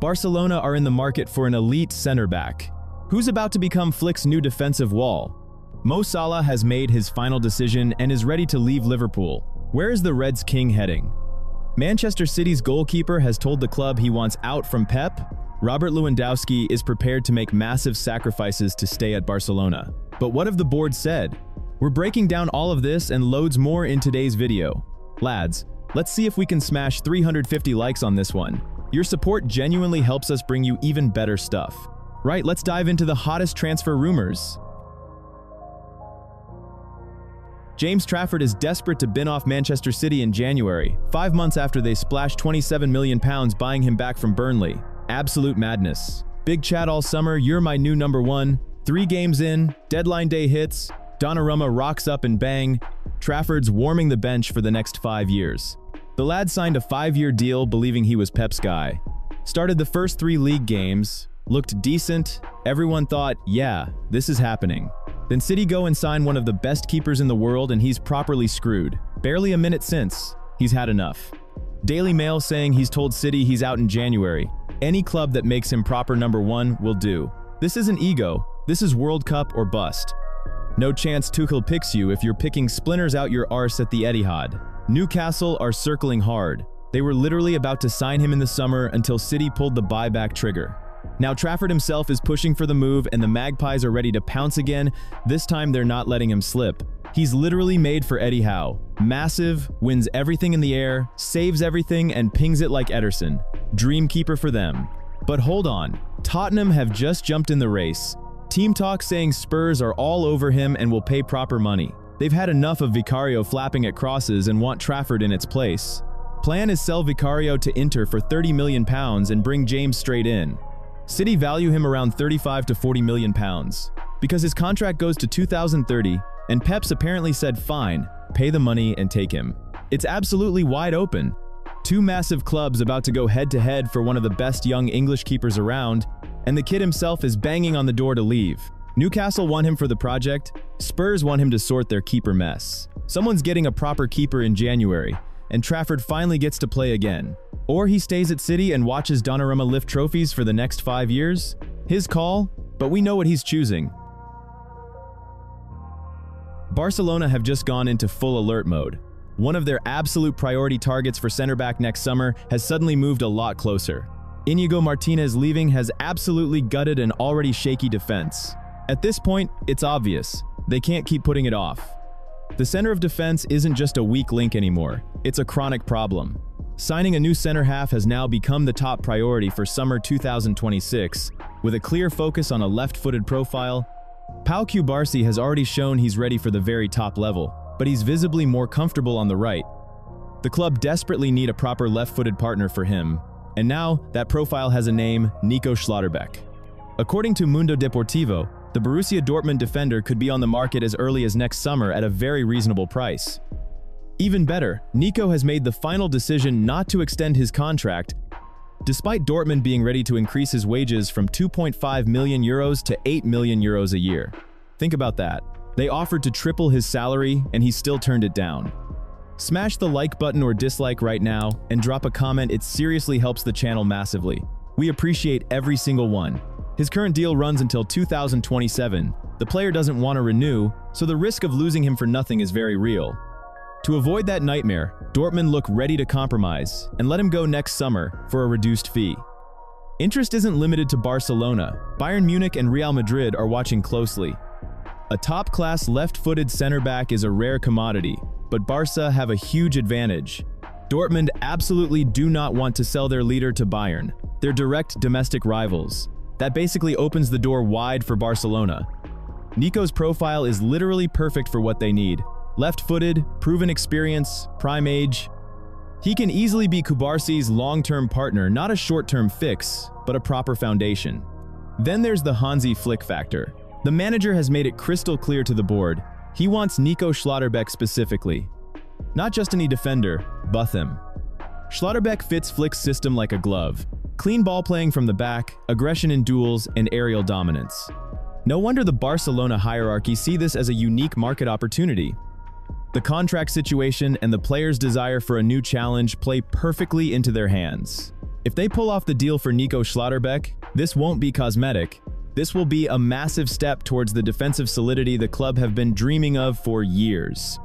Barcelona are in the market for an elite center-back. Who's about to become Flick's new defensive wall? Mo Salah has made his final decision and is ready to leave Liverpool. Where is the Reds' king heading? Manchester City's goalkeeper has told the club he wants out from Pep. Robert Lewandowski is prepared to make massive sacrifices to stay at Barcelona. But what have the board said? We're breaking down all of this and loads more in today's video. Lads, let's see if we can smash 350 likes on this one. Your support genuinely helps us bring you even better stuff. Right, let's dive into the hottest transfer rumors. James Trafford is desperate to bin off Manchester City in January, 5 months after they splashed £27 million buying him back from Burnley. Absolute madness. Big chat all summer, you're my new number one. 3 games in, deadline day hits, Donnarumma rocks up and bang, Trafford's warming the bench for the next 5 years. The lad signed a 5-year deal believing he was Pep's guy. Started the first 3 league games, looked decent, everyone thought, yeah, this is happening. Then City go and sign one of the best keepers in the world and he's properly screwed. Barely a minute since, he's had enough. Daily Mail saying he's told City he's out in January. Any club that makes him proper number one will do. This isn't ego, this is World Cup or bust. No chance Tuchel picks you if you're picking splinters out your arse at the Etihad. Newcastle are circling hard. They were literally about to sign him in the summer until City pulled the buyback trigger. Now Trafford himself is pushing for the move and the Magpies are ready to pounce again. This time they're not letting him slip. He's literally made for Eddie Howe. Massive, wins everything in the air, saves everything and pings it like Ederson. Dream keeper for them. But hold on, Tottenham have just jumped in the race. Team talk saying Spurs are all over him and will pay proper money. They've had enough of Vicario flapping at crosses and want Trafford in its place. Plan is sell Vicario to Inter for £30 million and bring James straight in. City value him around £35 to £40 million because his contract goes to 2030 and Pep's apparently said fine, pay the money and take him. It's absolutely wide open. 2 massive clubs about to go head-to-head for one of the best young English keepers around, and the kid himself is banging on the door to leave. Newcastle want him for the project, Spurs want him to sort their keeper mess. Someone's getting a proper keeper in January, and Trafford finally gets to play again. Or he stays at City and watches Donnarumma lift trophies for the next 5 years? His call, but we know what he's choosing. Barcelona have just gone into full alert mode. One of their absolute priority targets for center-back next summer has suddenly moved a lot closer. Íñigo Martínez leaving has absolutely gutted an already shaky defense. At this point, it's obvious. They can't keep putting it off. The center of defense isn't just a weak link anymore. It's a chronic problem. Signing a new center half has now become the top priority for summer 2026, with a clear focus on a left-footed profile. Pau Cubarsí has already shown he's ready for the very top level, but he's visibly more comfortable on the right. The club desperately need a proper left-footed partner for him, and now that profile has a name, Nico Schlotterbeck. According to Mundo Deportivo, the Borussia Dortmund defender could be on the market as early as next summer at a very reasonable price. Even better, Nico has made the final decision not to extend his contract, despite Dortmund being ready to increase his wages from €2.5 million to €8 million a year. Think about that. They offered to triple his salary and he still turned it down. Smash the like button or dislike right now and drop a comment, it seriously helps the channel massively. We appreciate every single one. His current deal runs until 2027. The player doesn't want to renew, so the risk of losing him for nothing is very real. To avoid that nightmare, Dortmund look ready to compromise and let him go next summer for a reduced fee. Interest isn't limited to Barcelona. Bayern Munich and Real Madrid are watching closely. A top-class left-footed center-back is a rare commodity, but Barca have a huge advantage. Dortmund absolutely do not want to sell their leader to Bayern. They're direct domestic rivals. That basically opens the door wide for Barcelona. Nico's profile is literally perfect for what they need. Left-footed, proven experience, prime age. He can easily be Cubarsí's long-term partner, not a short-term fix, but a proper foundation. Then there's the Hansi Flick factor. The manager has made it crystal clear to the board. He wants Nico Schlotterbeck specifically. Not just any defender, Botham. Schlotterbeck fits Flick's system like a glove. Clean ball playing from the back, aggression in duels, and aerial dominance. No wonder the Barcelona hierarchy see this as a unique market opportunity. The contract situation and the player's desire for a new challenge play perfectly into their hands. If they pull off the deal for Nico Schlotterbeck, this won't be cosmetic. This will be a massive step towards the defensive solidity the club have been dreaming of for years.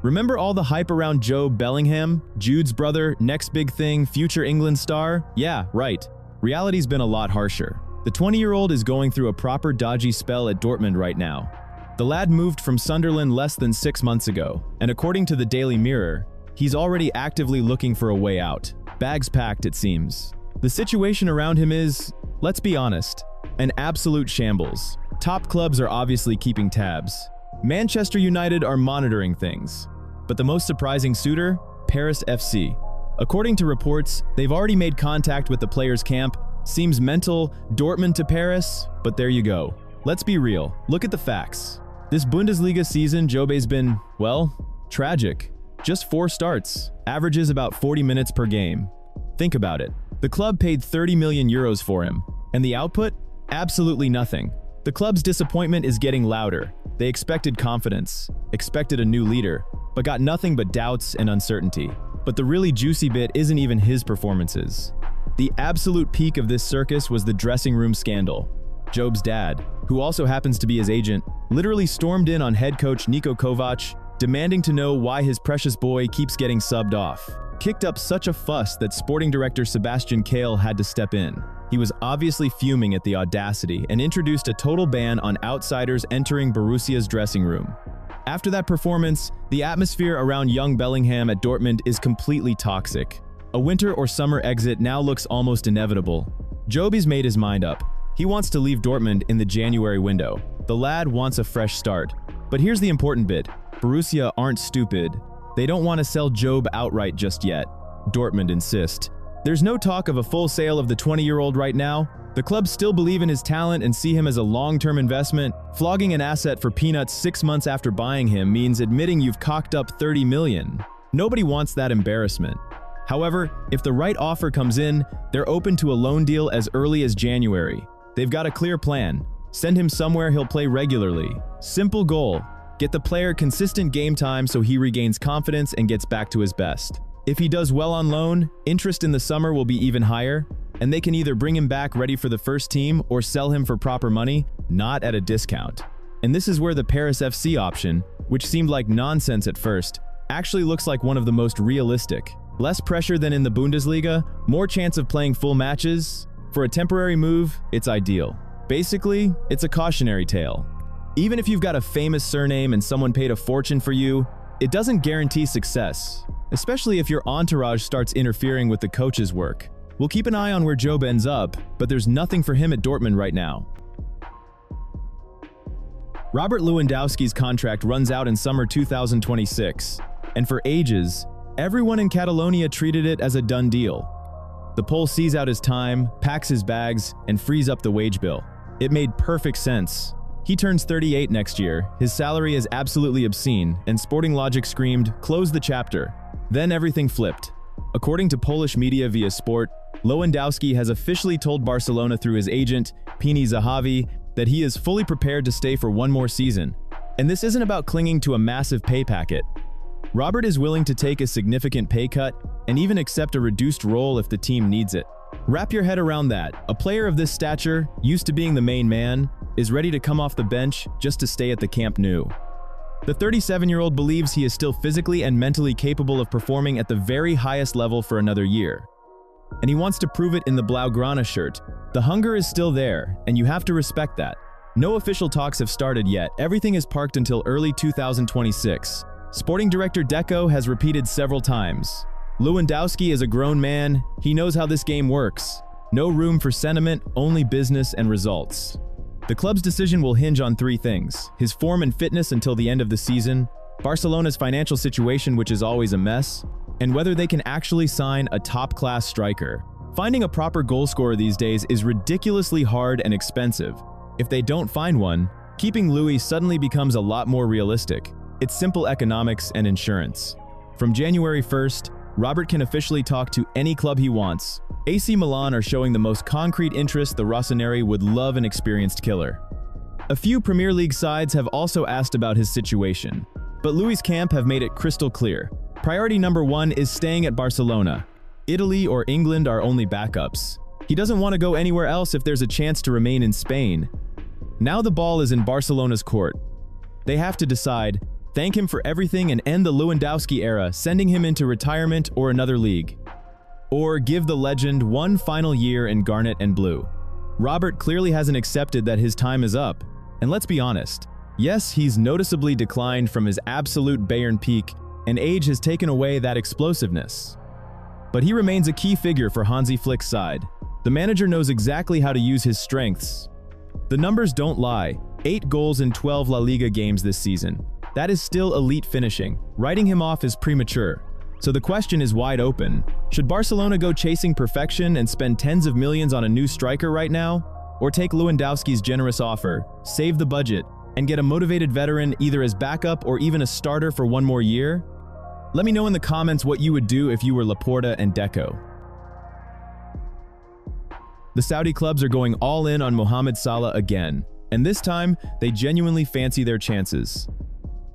Remember all the hype around Joe Bellingham, Jude's brother, next big thing, future England star? Yeah, right. Reality's been a lot harsher. The 20-year-old is going through a proper dodgy spell at Dortmund right now. The lad moved from Sunderland less than 6 months ago, and according to the Daily Mirror, he's already actively looking for a way out. Bags packed, it seems. The situation around him is, let's be honest, an absolute shambles. Top clubs are obviously keeping tabs. Manchester United are monitoring things. But the most surprising suitor? Paris FC. According to reports, they've already made contact with the player's camp. Seems mental, Dortmund to Paris, but there you go. Let's be real, look at the facts. This Bundesliga season, Jobe's been, well, tragic. Just 4 starts, averages about 40 minutes per game. Think about it. The club paid 30 million euros for him, and the output? Absolutely nothing. The club's disappointment is getting louder. They expected confidence, expected a new leader, but got nothing but doubts and uncertainty. But the really juicy bit isn't even his performances. The absolute peak of this circus was the dressing room scandal. Job's dad, who also happens to be his agent, literally stormed in on head coach Niko Kovac, demanding to know why his precious boy keeps getting subbed off. Kicked up such a fuss that sporting director Sebastian Kehl had to step in. He was obviously fuming at the audacity and introduced a total ban on outsiders entering Borussia's dressing room. After that performance, the atmosphere around young Bellingham at Dortmund is completely toxic. A winter or summer exit now looks almost inevitable. Jobe's made his mind up. He wants to leave Dortmund in the January window. The lad wants a fresh start. But here's the important bit. Borussia aren't stupid. They don't want to sell Jobe outright just yet. Dortmund insist. There's no talk of a full sale of the 20-year-old right now. The club still believe in his talent and see him as a long-term investment. Flogging an asset for peanuts 6 months after buying him means admitting you've cocked up 30 million. Nobody wants that embarrassment. However, if the right offer comes in, they're open to a loan deal as early as January. They've got a clear plan. Send him somewhere he'll play regularly. Simple goal. Get the player consistent game time so he regains confidence and gets back to his best. If he does well on loan, interest in the summer will be even higher, and they can either bring him back ready for the first team or sell him for proper money, not at a discount. And this is where the Paris FC option, which seemed like nonsense at first, actually looks like one of the most realistic. Less pressure than in the Bundesliga, more chance of playing full matches. For a temporary move, it's ideal. Basically, it's a cautionary tale. Even if you've got a famous surname and someone paid a fortune for you, it doesn't guarantee success, especially if your entourage starts interfering with the coach's work. We'll keep an eye on where Jobe ends up, but there's nothing for him at Dortmund right now. Robert Lewandowski's contract runs out in summer 2026, and for ages, everyone in Catalonia treated it as a done deal. The Pole sees out his time, packs his bags, and frees up the wage bill. It made perfect sense. He turns 38 next year, his salary is absolutely obscene, and Sporting Logic screamed, "Close the chapter." Then everything flipped. According to Polish media via Sport, Lewandowski has officially told Barcelona through his agent, Pini Zahavi, that he is fully prepared to stay for one more season. And this isn't about clinging to a massive pay packet. Robert is willing to take a significant pay cut and even accept a reduced role if the team needs it. Wrap your head around that. A player of this stature, used to being the main man, is ready to come off the bench just to stay at the Camp Nou. The 37-year-old believes he is still physically and mentally capable of performing at the very highest level for another year. And he wants to prove it in the Blaugrana shirt. The hunger is still there, and you have to respect that. No official talks have started yet. Everything is parked until early 2026. Sporting director Deco has repeated several times. Lewandowski is a grown man. He knows how this game works. No room for sentiment, only business and results. The club's decision will hinge on 3 things: his form and fitness until the end of the season, Barcelona's financial situation, which is always a mess, and whether they can actually sign a top-class striker. Finding a proper goalscorer these days is ridiculously hard and expensive. If they don't find one, keeping Louis suddenly becomes a lot more realistic. It's simple economics and insurance. From January 1st, Robert can officially talk to any club he wants. AC Milan are showing the most concrete interest. The Rossoneri would love an experienced killer. A few Premier League sides have also asked about his situation, but Louis' camp have made it crystal clear. Priority number 1 is staying at Barcelona. Italy or England are only backups. He doesn't want to go anywhere else if there's a chance to remain in Spain. Now the ball is in Barcelona's court. They have to decide, thank him for everything and end the Lewandowski era, sending him into retirement or another league. Or give the legend one final year in Garnet and Blue. Robert clearly hasn't accepted that his time is up. And let's be honest, yes, he's noticeably declined from his absolute Bayern peak, and age has taken away that explosiveness. But he remains a key figure for Hansi Flick's side. The manager knows exactly how to use his strengths. The numbers don't lie. 8 goals in 12 La Liga games this season. That is still elite finishing. Writing him off is premature. So the question is wide open. Should Barcelona go chasing perfection and spend tens of millions on a new striker right now? Or take Lewandowski's generous offer, save the budget, and get a motivated veteran either as backup or even a starter for one more year? Let me know in the comments what you would do if you were Laporta and Deco. The Saudi clubs are going all in on Mohamed Salah again, and this time, they genuinely fancy their chances.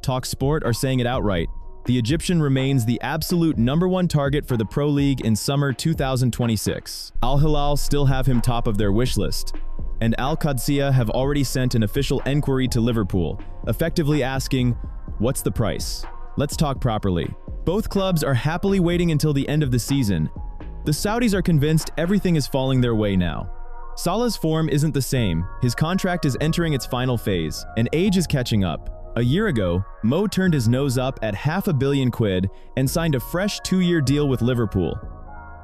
TalkSport are saying it outright. The Egyptian remains the absolute #1 target for the Pro League in summer 2026. Al Hilal still have him top of their wish list, and Al Qadsiya have already sent an official enquiry to Liverpool, effectively asking, what's the price? Let's talk properly. Both clubs are happily waiting until the end of the season. The Saudis are convinced everything is falling their way now. Salah's form isn't the same, his contract is entering its final phase, and age is catching up. A year ago, Mo turned his nose up at £500 million and signed a fresh 2-year deal with Liverpool.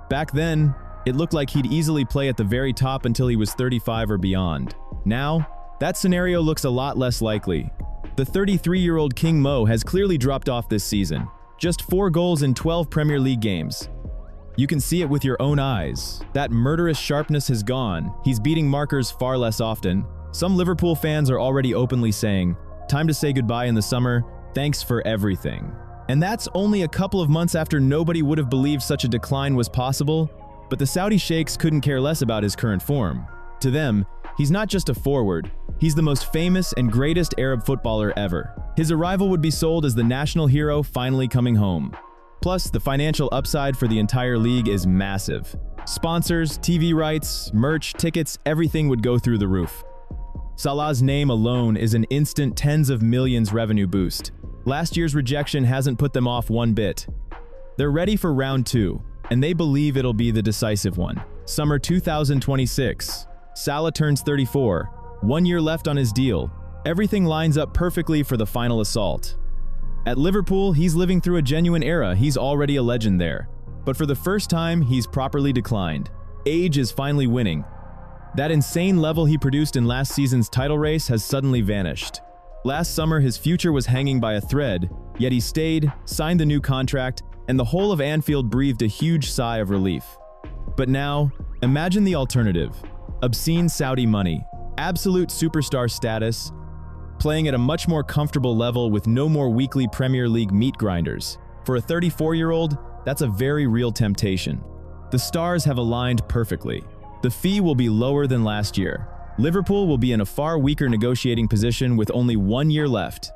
Back then, it looked like he'd easily play at the very top until he was 35 or beyond. Now, that scenario looks a lot less likely. The 33-year-old King Mo has clearly dropped off this season. Just 4 goals in 12 Premier League games. You can see it with your own eyes. That murderous sharpness has gone. He's beating markers far less often. Some Liverpool fans are already openly saying, time to say goodbye in the summer, thanks for everything. And that's only a couple of months after nobody would have believed such a decline was possible, but the Saudi sheikhs couldn't care less about his current form. To them, he's not just a forward, he's the most famous and greatest Arab footballer ever. His arrival would be sold as the national hero finally coming home. Plus, the financial upside for the entire league is massive. Sponsors, TV rights, merch, tickets, everything would go through the roof. Salah's name alone is an instant tens of millions revenue boost. Last year's rejection hasn't put them off one bit. They're ready for round 2, and they believe it'll be the decisive one. Summer 2026. Salah turns 34, 1 year left on his deal. Everything lines up perfectly for the final assault. At Liverpool, he's living through a genuine era, he's already a legend there. But for the first time, he's properly declined. Age is finally winning. That insane level he produced in last season's title race has suddenly vanished. Last summer, his future was hanging by a thread, yet he stayed, signed the new contract, and the whole of Anfield breathed a huge sigh of relief. But now, imagine the alternative. Obscene Saudi money, absolute superstar status, playing at a much more comfortable level with no more weekly Premier League meat grinders. For a 34-year-old, that's a very real temptation. The stars have aligned perfectly. The fee will be lower than last year. Liverpool will be in a far weaker negotiating position with only 1 year left.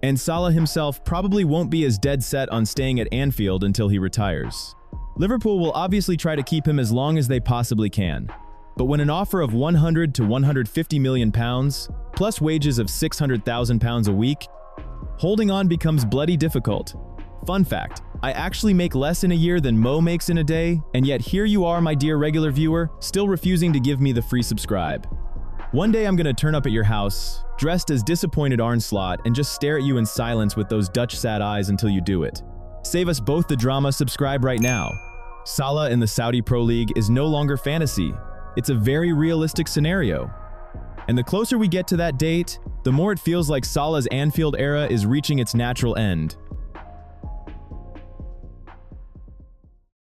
And Salah himself probably won't be as dead set on staying at Anfield until he retires. Liverpool will obviously try to keep him as long as they possibly can. But when an offer of £100 to £150 million, plus wages of £600,000 a week, holding on becomes bloody difficult. Fun fact, I actually make less in a year than Mo makes in a day, and yet here you are, my dear regular viewer, still refusing to give me the free subscribe. One day I'm gonna turn up at your house, dressed as disappointed Arne Slot, and just stare at you in silence with those Dutch sad eyes until you do it. Save us both the drama, subscribe right now. Salah in the Saudi Pro League is no longer fantasy. It's a very realistic scenario. And the closer we get to that date, the more it feels like Salah's Anfield era is reaching its natural end.